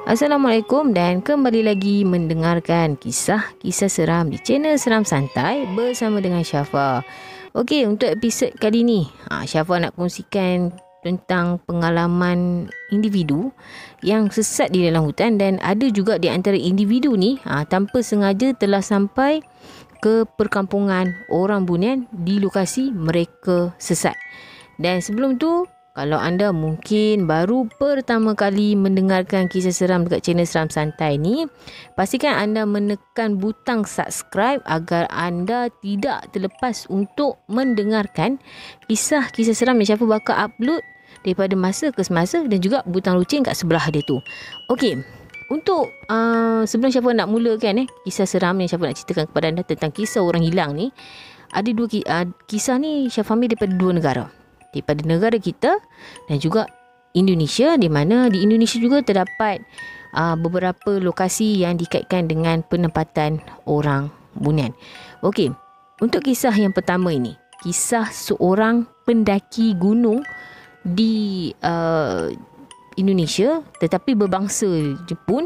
Assalamualaikum dan kembali lagi mendengarkan kisah-kisah seram di channel Seram Santai bersama dengan Syafa. Okey, untuk episod kali ni, Syafa nak kongsikan tentang pengalaman individu yang sesat di dalam hutan, dan ada juga di antara individu ni tanpa sengaja telah sampai ke perkampungan orang Bunian di lokasi mereka sesat. Dan sebelum tu, kalau anda mungkin baru pertama kali mendengarkan kisah seram dekat channel Seram Santai ni, pastikan anda menekan butang subscribe agar anda tidak terlepas untuk mendengarkan kisah-kisah seram yang Syafa bakal upload daripada masa ke semasa, dan juga butang loceng kat sebelah dia tu. Okey, untuk sebelum Syafa nak mulakan kisah seram yang Syafa nak ceritakan kepada anda tentang kisah orang hilang ni, ada dua kisah ni Syafa ambil daripada dua negara, daripada negara kita dan juga Indonesia, di mana di Indonesia juga terdapat beberapa lokasi yang dikaitkan dengan penempatan orang Bunian. Okey, untuk kisah yang pertama ini, kisah seorang pendaki gunung di Indonesia tetapi berbangsa Jepun.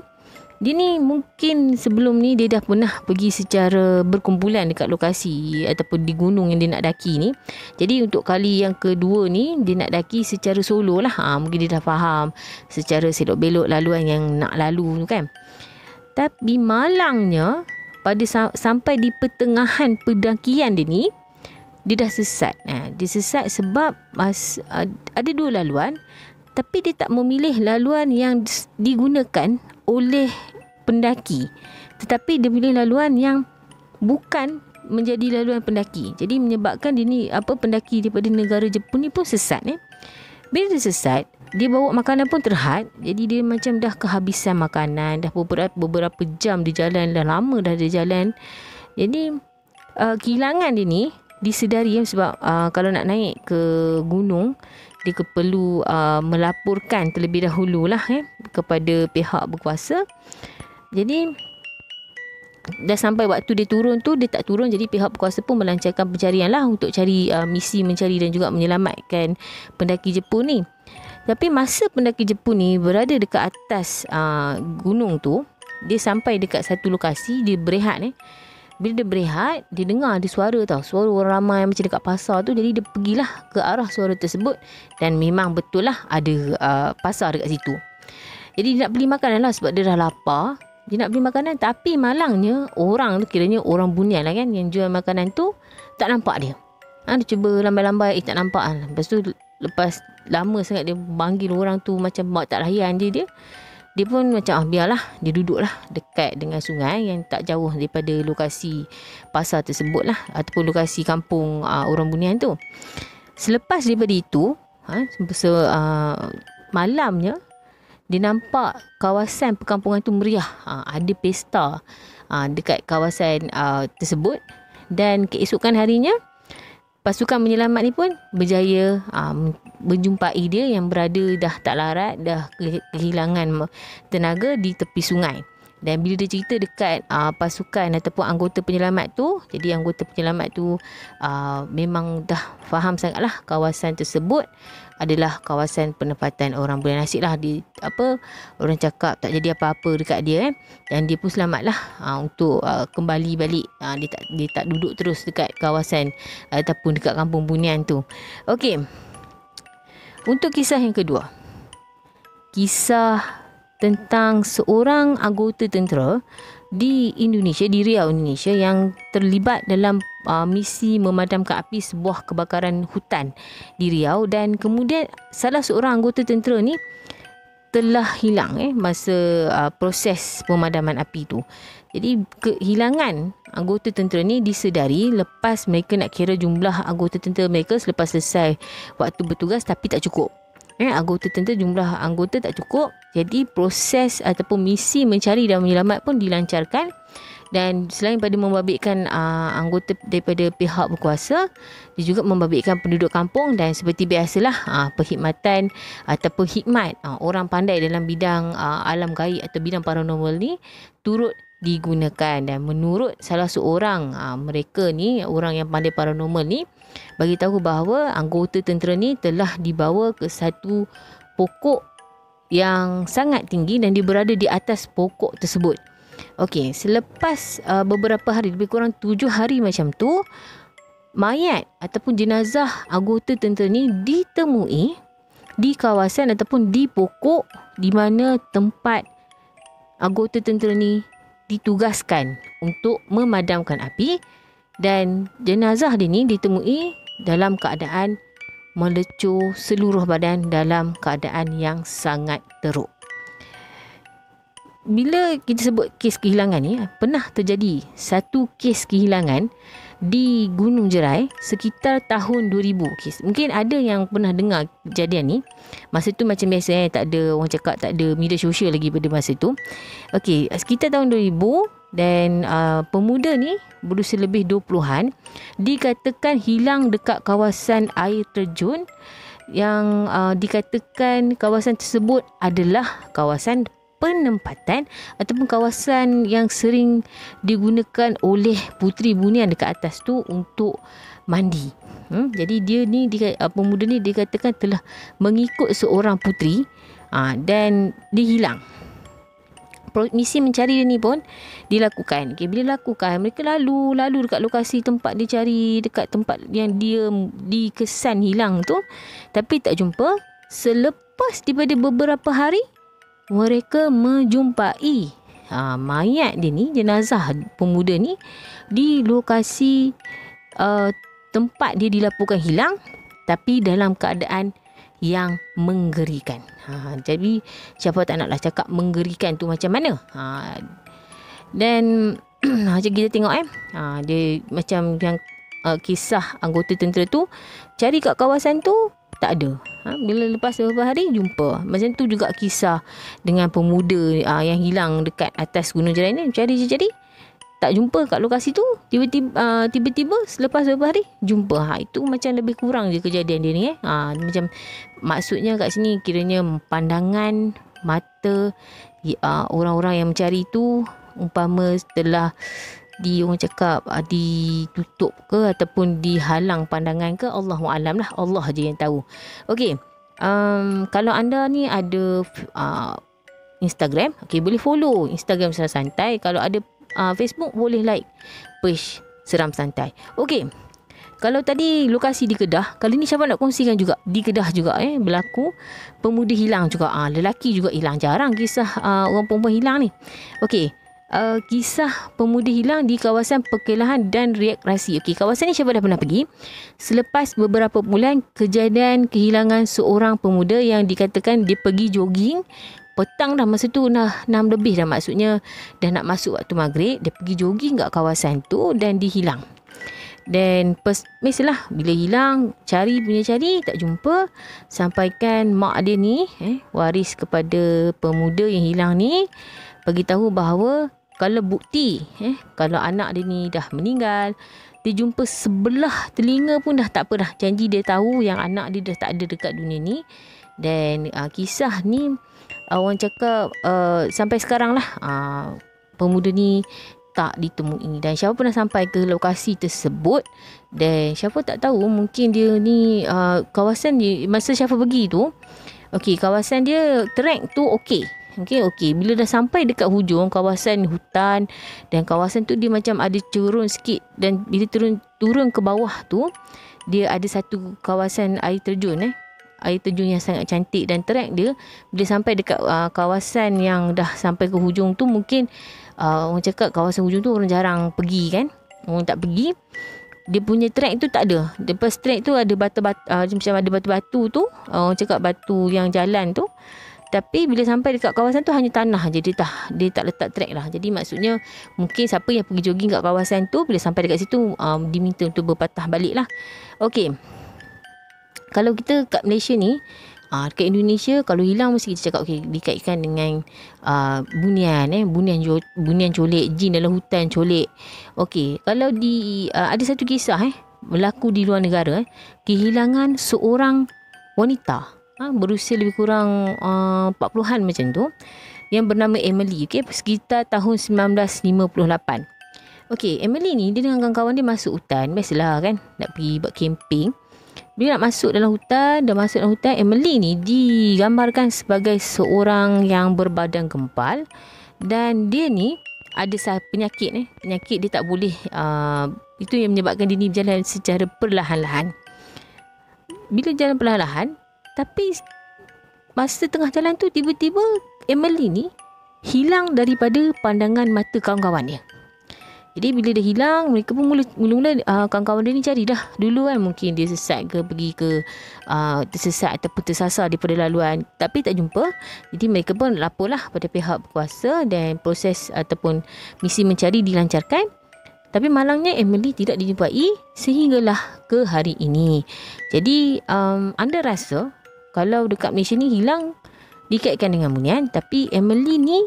Dia ni mungkin sebelum ni dia dah pernah pergi secara berkumpulan dekat lokasi ataupun di gunung yang dia nak daki ni. Jadi untuk kali yang kedua ni dia nak daki secara solo lah. Mungkin dia dah faham secara selok belok laluan yang nak lalu tu kan. Tapi malangnya pada sampai di pertengahan pendakian dia ni, dia dah sesat. Dia sesat sebab ada dua laluan, tapi dia tak memilih laluan yang digunakan oleh pendaki, tetapi dia pilih laluan yang bukan menjadi laluan pendaki. Jadi menyebabkan dia ni pendaki daripada negara Jepun ni pun sesat. Bila dia sesat, dia bawa makanan pun terhad. Jadi dia macam dah kehabisan makanan, dah beberapa jam di jalan, dah lama dah di jalan. Jadi kehilangan dia ni disedari sebab kalau nak naik ke gunung, dia perlu melaporkan terlebih dahulu lah kepada pihak berkuasa. Jadi dah sampai waktu dia turun tu, dia tak turun. Jadi pihak berkuasa pun melancarkan pencarian lah untuk cari misi mencari dan juga menyelamatkan pendaki Jepun ni. Tapi masa pendaki Jepun ni berada dekat atas gunung tu, dia sampai dekat satu lokasi, dia berehat. Bila dia berehat, dia dengar ada suara suara orang ramai macam dekat pasar tu. Jadi dia pergilah ke arah suara tersebut, dan memang betul lah ada pasar dekat situ. Jadi dia nak beli makanan lah sebab dia dah lapar. Dia nak beli makanan, tapi malangnya orang tu, kiranya orang Bunian lah kan, yang jual makanan tu tak nampak dia. Dia cuba lambai-lambai, tak nampak kan. Lepas tu, lepas lama sangat dia panggil orang tu macam mak tak layan dia pun macam biarlah, dia duduklah dekat dengan sungai yang tak jauh daripada lokasi pasar tersebut lah, ataupun lokasi kampung orang Bunian tu. Selepas daripada itu, malamnya dia nampak kawasan perkampungan tu meriah. Ada pesta dekat kawasan tersebut, dan keesokan harinya pasukan penyelamat ni pun berjaya menjumpai dia yang berada dah tak larat, dah kehilangan tenaga di tepi sungai. Dan bila dia cerita dekat pasukan ataupun anggota penyelamat tu, jadi anggota penyelamat tu memang dah faham sangatlah kawasan tersebut adalah kawasan penempatan orang Bunian. Nasib lah orang cakap tak jadi apa-apa dekat dia dan dia pun selamatlah untuk kembali balik. Dia tak duduk terus dekat kawasan ataupun dekat kampung Bunian tu. Okey, untuk kisah yang kedua, kisah tentang seorang anggota tentera di Indonesia, di Riau, Indonesia, yang terlibat dalam misi memadamkan api sebuah kebakaran hutan di Riau. Dan kemudian salah seorang anggota tentera ni telah hilang masa proses pemadaman api tu. Jadi kehilangan anggota tentera ni disedari lepas mereka nak kira jumlah anggota tentera mereka selepas selesai waktu bertugas, tapi tak cukup. Jumlah anggota tak cukup. Jadi proses ataupun misi mencari dan menyelamat pun dilancarkan. Dan selain pada membabitkan anggota daripada pihak berkuasa, dia juga membabitkan penduduk kampung. Dan seperti biasalah, perkhidmatan ataupun hikmat orang pandai dalam bidang alam gaib atau bidang paranormal ni turut digunakan. Dan menurut salah seorang mereka ni, orang yang pandai paranormal ni, bagi tahu bahawa anggota tentera ni telah dibawa ke satu pokok yang sangat tinggi dan dia berada di atas pokok tersebut. Okey, selepas beberapa hari, lebih kurang 7 hari macam tu, mayat ataupun jenazah anggota tentera ni ditemui di kawasan ataupun di pokok di mana tempat anggota tentera ni ditugaskan untuk memadamkan api, dan jenazah dia ni ditemui dalam keadaan melecur seluruh badan dalam keadaan yang sangat teruk. Bila kita sebut kes kehilangan ni, pernah terjadi satu kes kehilangan di Gunung Jerai sekitar tahun 2000. Kes. Mungkin ada yang pernah dengar kejadian ni. Masa tu macam biasa, tak ada, orang cakap tak ada media sosial lagi pada masa tu. Okey, sekitar tahun 2000, dan pemuda ni berusia lebih 20-an dikatakan hilang dekat kawasan air terjun yang dikatakan kawasan tersebut adalah kawasan penempatan ataupun kawasan yang sering digunakan oleh puteri bunian dekat atas tu untuk mandi. Jadi dia ni, pemuda ni dikatakan telah mengikut seorang puteri dan dia hilang. Misi mencari dia ni pun dilakukan. Okay, bila lakukan, mereka lalu dekat lokasi tempat dia cari, dekat tempat yang dia dikesan hilang tu, tapi tak jumpa. Selepas daripada beberapa hari, mereka menjumpai mayat dia ni, jenazah pemuda ni, di lokasi tempat dia dilaporkan hilang, tapi dalam keadaan yang menggerikan. Jadi siapa tak naklah cakap menggerikan tu macam mana. Dan macam kita tengok dia macam yang kisah anggota tentera tu cari kat kawasan tu tak ada. Bila lepas beberapa hari jumpa. Macam tu juga kisah dengan pemuda yang hilang dekat atas Gunung Jerai ni. Cari tak jumpa kat lokasi tu, tiba-tiba selepas beberapa hari jumpa. Itu macam lebih kurang je kejadian dia ni. Macam maksudnya kat sini kiranya pandangan mata orang-orang yang mencari tu umpama setelah orang cakap ditutup ke ataupun dihalang pandangan ke, Allahualam lah, Allah je yang tahu. Okey, kalau anda ni ada Instagram, okey, boleh follow Instagram Seram Santai. Kalau ada Facebook, boleh like page Seram Santai. Okey, kalau tadi lokasi di Kedah, kali ni siapa nak kongsikan juga di Kedah juga berlaku pemuda hilang juga. Lelaki juga hilang. Jarang kisah orang perempuan hilang ni. Okey, kisah pemuda hilang di kawasan perkelahan dan rekreasi. Okey, kawasan ni siapa dah pernah pergi? Selepas beberapa bulan kejadian kehilangan seorang pemuda yang dikatakan dia pergi jogging petang dah, masa tu dah 6 lebih dah, maksudnya dah nak masuk waktu maghrib. Dia pergi jogging kat kawasan tu dan dia hilang. Dan mestilah bila hilang, cari tak jumpa. Sampaikan mak dia ni waris kepada pemuda yang hilang ni, bagi tahu bahawa kalau bukti kalau anak dia ni dah meninggal, dia jumpa sebelah telinga pun dah tak apa dah. Janji dia tahu yang anak dia dah tak ada dekat dunia ni. Dan kisah ni orang cakap sampai sekarang lah pemuda ni tak ditemui. Dan siapa pernah sampai ke lokasi tersebut, dan siapa tak tahu, mungkin dia ni kawasan dia masa siapa pergi tu, okey, kawasan dia trek tu okey. Bila dah sampai dekat hujung kawasan hutan, dan kawasan tu dia macam ada turun sikit, dan bila turun ke bawah tu dia ada satu kawasan air terjun air terjun yang sangat cantik, dan trek dia bila sampai dekat kawasan yang dah sampai ke hujung tu, mungkin orang cakap kawasan hujung tu orang jarang pergi kan, orang tak pergi. Dia punya trek tu tak ada. Lepas trek tu ada macam ada batu-batu tu, orang cakap batu yang jalan tu. Tapi bila sampai dekat kawasan tu hanya tanah je, dia tak letak trek lah. Jadi maksudnya mungkin siapa yang pergi jogging kat kawasan tu, bila sampai dekat situ diminta untuk berpatah balik lah. Okey, kalau kita kat Malaysia ni, dekat Indonesia, kalau hilang mesti kita cakap dikaitkan dengan bunian colek, jin dalam hutan colek. Okey, kalau ada satu kisah berlaku di luar negara, kehilangan seorang wanita berusia lebih kurang 40-an macam tu, yang bernama Emily. Okey, sekitar tahun 1958. Okey, Emily ni dia dengan kawan-kawan dia masuk hutan, biasalah kan, nak pergi buat camping. Bila nak masuk dalam hutan, Emily ni digambarkan sebagai seorang yang berbadan gempal dan dia ni ada penyakit penyakit dia tak boleh itu yang menyebabkan dia ni berjalan secara perlahan-lahan. Bila jalan perlahan-lahan, tapi masa tengah jalan tu tiba-tiba Emily ni hilang daripada pandangan mata kawan-kawan dia. Jadi bila dia hilang, mereka pun mula-mula kawan-kawan dia ni cari dah. Dulu kan mungkin dia sesat ke, pergi ke tersesat ataupun tersasar daripada laluan, tapi tak jumpa. Jadi mereka pun laporlah pada pihak berkuasa dan proses ataupun misi mencari dilancarkan. Tapi malangnya Emily tidak dijumpai sehinggalah ke hari ini. Jadi anda rasa kalau dekat Malaysia ni hilang dikaitkan dengan bunian, tapi Emily ni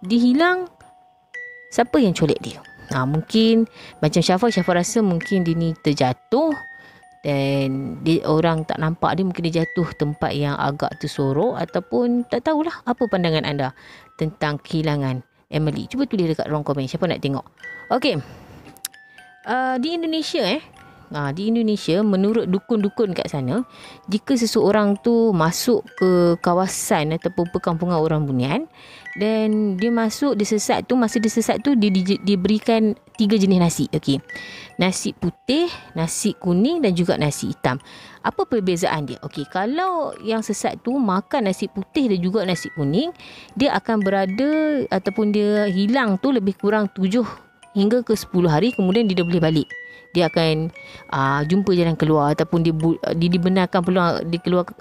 dihilang, siapa yang colek dia? Mungkin macam Syafa rasa mungkin dia ni terjatuh dan orang tak nampak dia, mungkin dia jatuh tempat yang agak tersorok ataupun tak tahulah. Apa pandangan anda tentang kehilangan Emily? Cuba tulis dekat ruang komen, siapa nak tengok. Okey. Di Indonesia menurut dukun-dukun kat sana, jika seseorang tu masuk ke kawasan ataupun perkampungan orang bunian dan dia masuk, dia sesat tu, masa dia sesat tu dia diberikan 3 jenis nasi. Okey. Nasi putih, nasi kuning dan juga nasi hitam. Apa perbezaan dia? Okey, kalau yang sesat tu makan nasi putih dan juga nasi kuning, dia akan berada ataupun dia hilang tu lebih kurang 7 hingga ke 10 hari, kemudian dia dah boleh balik. Dia akan jumpa jalan keluar ataupun dia dibenarkan peluang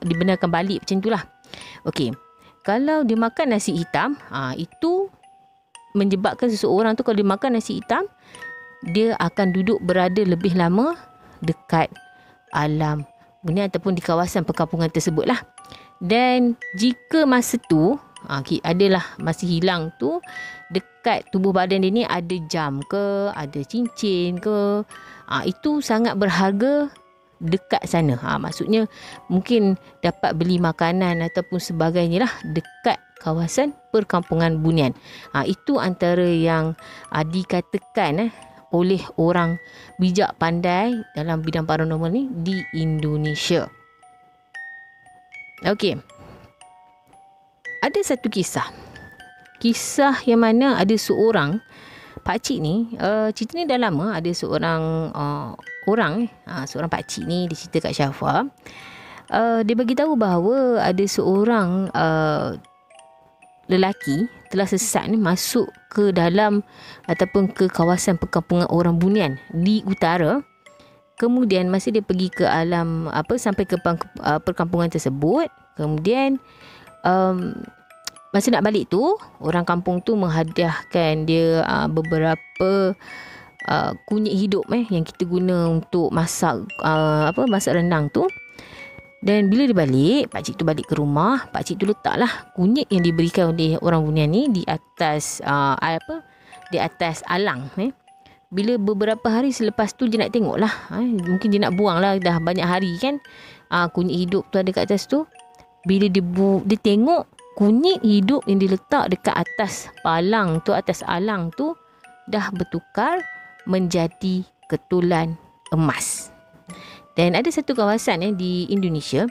dibenarkan balik, macam itulah. Okey. Kalau dia makan nasi hitam, itu menyebabkan seseorang tu kalau dia makan nasi hitam, dia akan duduk berada lebih lama dekat alam bunian ataupun di kawasan perkampungan tersebut lah. Dan jika masa tu adalah masih hilang tu, dekat tubuh badan dia ni ada jam ke, ada cincin ke, itu sangat berharga dekat sana. Maksudnya mungkin dapat beli makanan ataupun sebagainya lah dekat kawasan perkampungan bunian. Itu antara yang dikatakan oleh orang bijak pandai dalam bidang paranormal ni di Indonesia. Okey. Ada satu kisah yang mana ada seorang pakcik ni, cerita ni dah lama. Ada seorang seorang pakcik ni, dia cerita kat Syafa. Dia bagi tahu bahawa ada seorang lelaki telah sesat ni masuk ke dalam ataupun ke kawasan perkampungan orang bunian di utara. Kemudian masa dia pergi ke alam sampai ke perkampungan tersebut, kemudian masa nak balik tu, orang kampung tu menghadiahkan dia beberapa kunyit hidup yang kita guna untuk masak masak rendang tu. Dan bila dia balik, pakcik tu balik ke rumah, pakcik tu letaklah kunyit yang diberikan oleh orang bunian ni di atas di atas alang. Bila beberapa hari selepas tu dia nak tengok lah, mungkin dia nak buang lah, dah banyak hari kan, kunyit hidup tu ada kat atas tu. Bila dia tengok kunyit hidup yang diletak dekat atas palang tu, atas alang tu, dah bertukar menjadi ketulan emas. Dan ada satu kawasan di Indonesia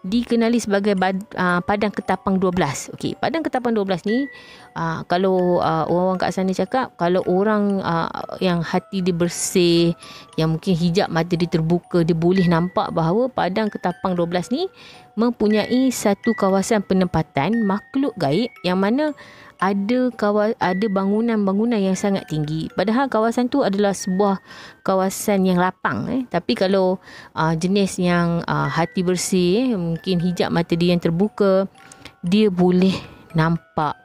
dikenali sebagai Padang Ketapang 12. Okey, Padang Ketapang 12 ni kalau orang-orang kat sana cakap, kalau orang yang hati dia bersih, yang mungkin hijab mata dia terbuka, dia boleh nampak bahawa Padang Ketapang 12 ni mempunyai satu kawasan penempatan makhluk gaib yang mana ada bangunan-bangunan yang sangat tinggi. Padahal kawasan tu adalah sebuah kawasan yang lapang. Tapi kalau jenis yang hati bersih, mungkin hijab mata dia yang terbuka, dia boleh nampak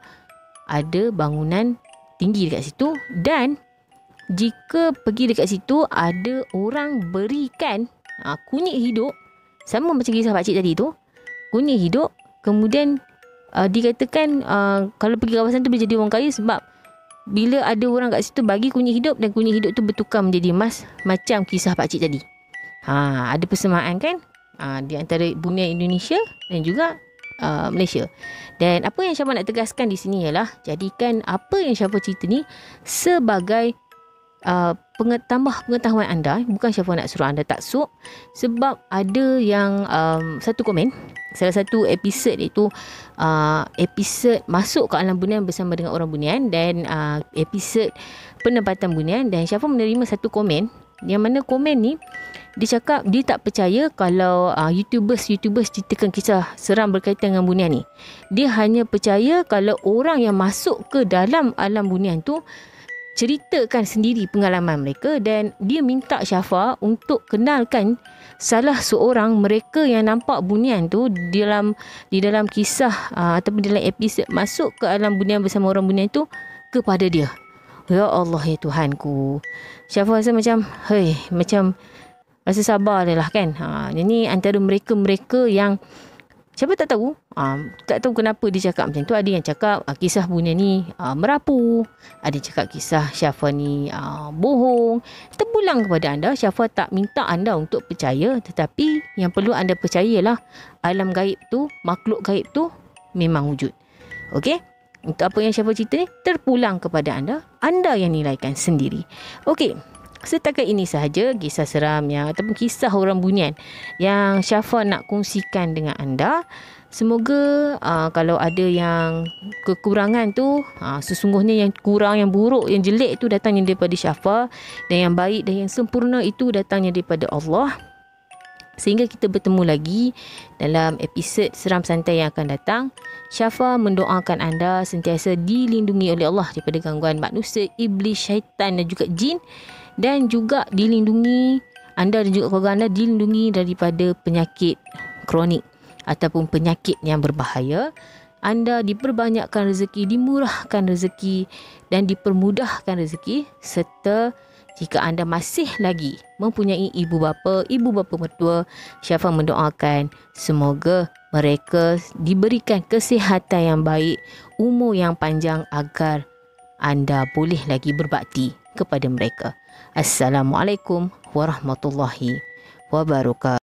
ada bangunan tinggi dekat situ. Dan jika pergi dekat situ, ada orang berikan kunyit hidup, sama macam kisah pakcik tadi tu, kunyit hidup. Kemudian dikatakan kalau pergi kawasan tu boleh jadi orang kaya, sebab bila ada orang kat situ bagi kunyit hidup, dan kunyit hidup tu bertukar menjadi emas, macam kisah pakcik tadi. Ada persamaan kan di antara bumi Indonesia dan juga Malaysia. Dan apa yang Syafa nak tegaskan di sini ialah, jadikan apa yang Syafa cerita ni sebagai tambah pengetahuan anda. Bukan Syafa nak suruh anda taksub, sebab ada yang satu komen, salah satu episod itu episod masuk ke alam bunian bersama dengan orang bunian, dan episod penempatan bunian, dan Syafa menerima satu komen, yang mana komen ni dia cakap dia tak percaya kalau YouTubers ceritakan kisah seram berkaitan dengan bunian ni. Dia hanya percaya kalau orang yang masuk ke dalam alam bunian tu ceritakan sendiri pengalaman mereka, dan dia minta Syafa untuk kenalkan salah seorang mereka yang nampak bunian tu di dalam kisah ataupun dalam episod masuk ke alam bunian bersama orang bunian tu kepada dia. Ya Allah, ya Tuhanku. Syafa rasa macam rasa sabar dia lah kan. Ini antara mereka yang siapa tak tahu. Tak tahu kenapa dia cakap macam tu. Ada yang cakap kisah bunian ni merapu. Ada yang cakap kisah Syafa ni bohong. Terpulang kepada anda. Syafa tak minta anda untuk percaya, tetapi yang perlu anda percayalah alam gaib tu, makhluk gaib tu memang wujud. Okey? Untuk apa yang Syafa cerita ni terpulang kepada anda. Anda yang nilaikan sendiri. Okey. Setakat ini sahaja kisah seram ataupun kisah orang bunian yang Syafa nak kongsikan dengan anda. Semoga kalau ada yang kekurangan tu, sesungguhnya yang kurang, yang buruk, yang jelek tu datangnya daripada Syafa, dan yang baik dan yang sempurna itu datangnya daripada Allah. Sehingga kita bertemu lagi dalam episod Seram Santai yang akan datang. Syafa mendoakan anda sentiasa dilindungi oleh Allah daripada gangguan manusia, iblis, syaitan dan juga jin. Dan juga dilindungi anda dan juga keluarga anda dilindungi daripada penyakit kronik ataupun penyakit yang berbahaya. Anda diperbanyakkan rezeki, dimurahkan rezeki dan dipermudahkan rezeki, serta jika anda masih lagi mempunyai ibu bapa mertua, Syafa mendoakan semoga mereka diberikan kesihatan yang baik, umur yang panjang agar anda boleh lagi berbakti kepada mereka. Assalamualaikum warahmatullahi wabarakatuh.